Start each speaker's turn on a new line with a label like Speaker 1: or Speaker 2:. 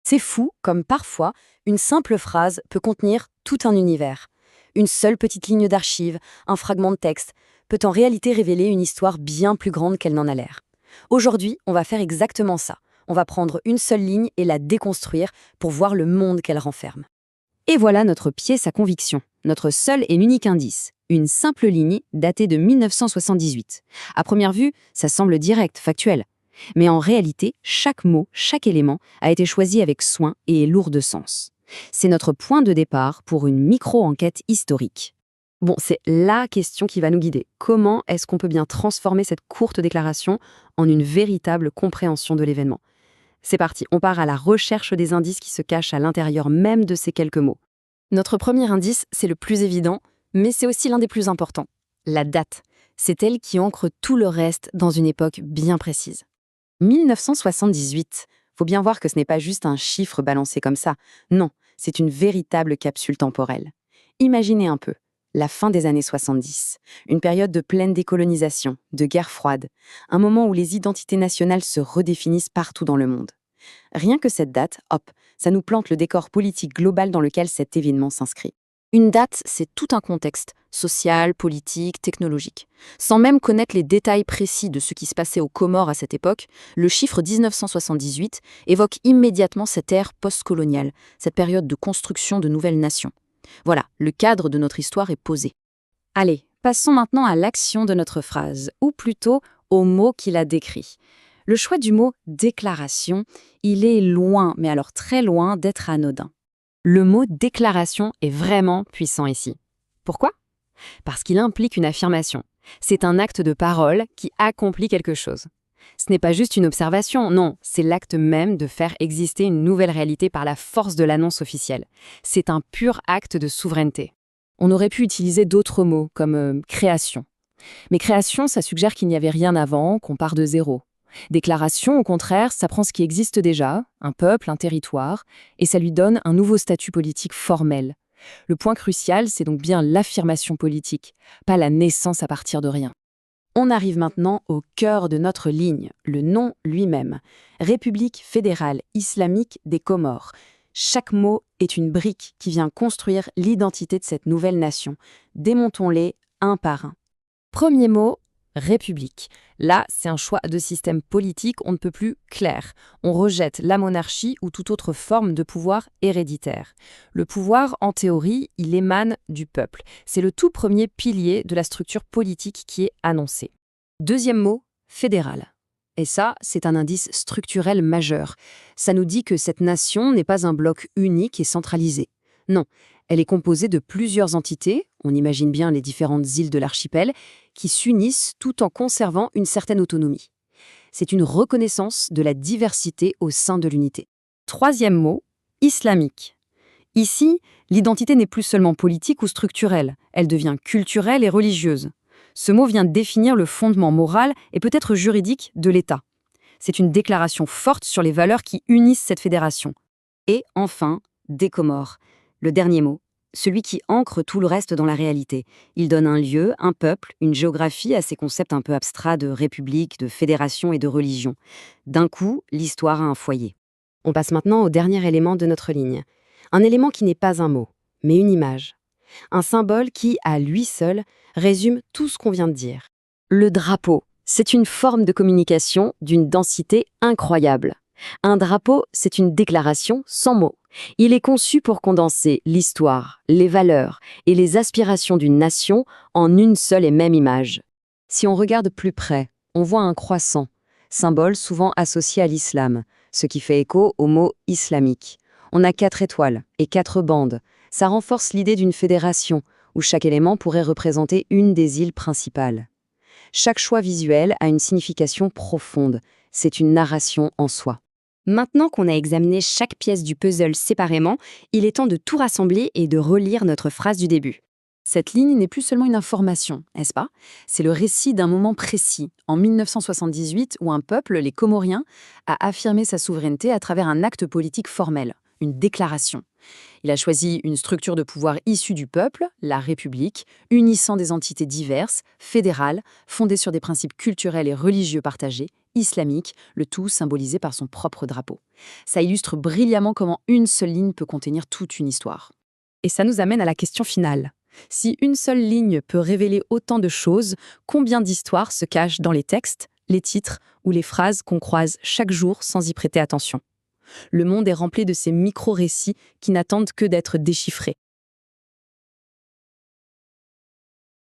Speaker 1: C'est fou comme parfois, une simple phrase peut contenir tout un univers. Une seule petite ligne d'archive, un fragment de texte, peut en réalité révéler une histoire bien plus grande qu'elle n'en a l'air. Aujourd'hui, on va faire exactement ça. On va prendre une seule ligne et la déconstruire pour voir le monde qu'elle renferme. Et voilà notre pièce à conviction, notre seul et unique indice. Une simple ligne datée de 1978. À première vue, ça semble direct, factuel. Mais en réalité, chaque mot, chaque élément a été choisi avec soin et est lourd de sens. C'est notre point de départ pour une micro-enquête historique. Bon, c'est la question qui va nous guider. Comment est-ce qu'on peut bien transformer cette courte déclaration en une véritable compréhension de l'événement? C'est parti, on part à la recherche des indices qui se cachent à l'intérieur même de ces quelques mots. Notre premier indice, c'est le plus évident, mais c'est aussi l'un des plus importants. La date. C'est elle qui ancre tout le reste dans une époque bien précise. 1978. Faut bien voir que ce n'est pas juste un chiffre balancé comme ça. Non, c'est une véritable capsule temporelle. Imaginez un peu, la fin des années 70, une période de pleine décolonisation, de guerre froide, un moment où les identités nationales se redéfinissent partout dans le monde. Rien que cette date, hop, ça nous plante le décor politique global dans lequel cet événement s'inscrit. Une date, c'est tout un contexte, social, politique, technologique. Sans même connaître les détails précis de ce qui se passait aux Comores à cette époque, le chiffre 1978 évoque immédiatement cette ère post-coloniale, cette période de construction de nouvelles nations. Voilà, le cadre de notre histoire est posé. Allez, passons maintenant à l'action de notre phrase, ou plutôt au mot qui la décrit. Le choix du mot « déclaration », il est loin, mais alors très loin d'être anodin. Le mot « déclaration » est vraiment puissant ici. Pourquoi? Parce qu'il implique une affirmation. C'est un acte de parole qui accomplit quelque chose. Ce n'est pas juste une observation, non, c'est l'acte même de faire exister une nouvelle réalité par la force de l'annonce officielle. C'est un pur acte de souveraineté. On aurait pu utiliser d'autres mots, comme création. Mais création, ça suggère qu'il n'y avait rien avant, qu'on part de zéro. Déclaration, au contraire, ça prend ce qui existe déjà, un peuple, un territoire, et ça lui donne un nouveau statut politique formel. Le point crucial, c'est donc bien l'affirmation politique, pas la naissance à partir de rien. On arrive maintenant au cœur de notre ligne, le nom lui-même. République fédérale islamique des Comores. Chaque mot est une brique qui vient construire l'identité de cette nouvelle nation. Démontons-les un par un. Premier mot, République. Là, c'est un choix de système politique on ne peut plus clair. On rejette la monarchie ou toute autre forme de pouvoir héréditaire. Le pouvoir, en théorie, il émane du peuple. C'est le tout premier pilier de la structure politique qui est annoncé. Deuxième mot, fédéral. Et ça, c'est un indice structurel majeur. Ça nous dit que cette nation n'est pas un bloc unique et centralisé. Non, elle est composée de plusieurs entités, on imagine bien les différentes îles de l'archipel, qui s'unissent tout en conservant une certaine autonomie. C'est une reconnaissance de la diversité au sein de l'unité. Troisième mot, islamique. Ici, l'identité n'est plus seulement politique ou structurelle, elle devient culturelle et religieuse. Ce mot vient définir le fondement moral et peut-être juridique de l'État. C'est une déclaration forte sur les valeurs qui unissent cette fédération. Et enfin, des Comores. Le dernier mot, celui qui ancre tout le reste dans la réalité. Il donne un lieu, un peuple, une géographie à ces concepts un peu abstraits de république, de fédération et de religion. D'un coup, l'histoire a un foyer. On passe maintenant au dernier élément de notre ligne. Un élément qui n'est pas un mot, mais une image. Un symbole qui, à lui seul, résume tout ce qu'on vient de dire. Le drapeau, c'est une forme de communication d'une densité incroyable. Un drapeau, c'est une déclaration sans mots. Il est conçu pour condenser l'histoire, les valeurs et les aspirations d'une nation en une seule et même image. Si on regarde plus près, on voit un croissant, symbole souvent associé à l'islam, ce qui fait écho au mot islamique. On a 4 étoiles et 4 bandes. Ça renforce l'idée d'une fédération, où chaque élément pourrait représenter une des îles principales. Chaque choix visuel a une signification profonde. C'est une narration en soi. Maintenant qu'on a examiné chaque pièce du puzzle séparément, il est temps de tout rassembler et de relire notre phrase du début. Cette ligne n'est plus seulement une information, n'est-ce pas? C'est le récit d'un moment précis, en 1978, où un peuple, les Comoriens, a affirmé sa souveraineté à travers un acte politique formel,
Speaker 2: une déclaration. Il a choisi une structure de pouvoir issue du peuple, la République, unissant des entités diverses, fédérales, fondées sur des principes culturels et religieux partagés, islamiques, le tout symbolisé par son propre drapeau. Ça illustre brillamment comment une seule ligne peut contenir toute une histoire.
Speaker 3: Et ça nous amène à la question finale. Si une seule ligne peut révéler autant de choses, combien d'histoires se cachent dans les textes, les titres ou les phrases qu'on croise chaque jour sans y prêter attention? Le monde est rempli de ces micro-récits qui n'attendent que d'être déchiffrés.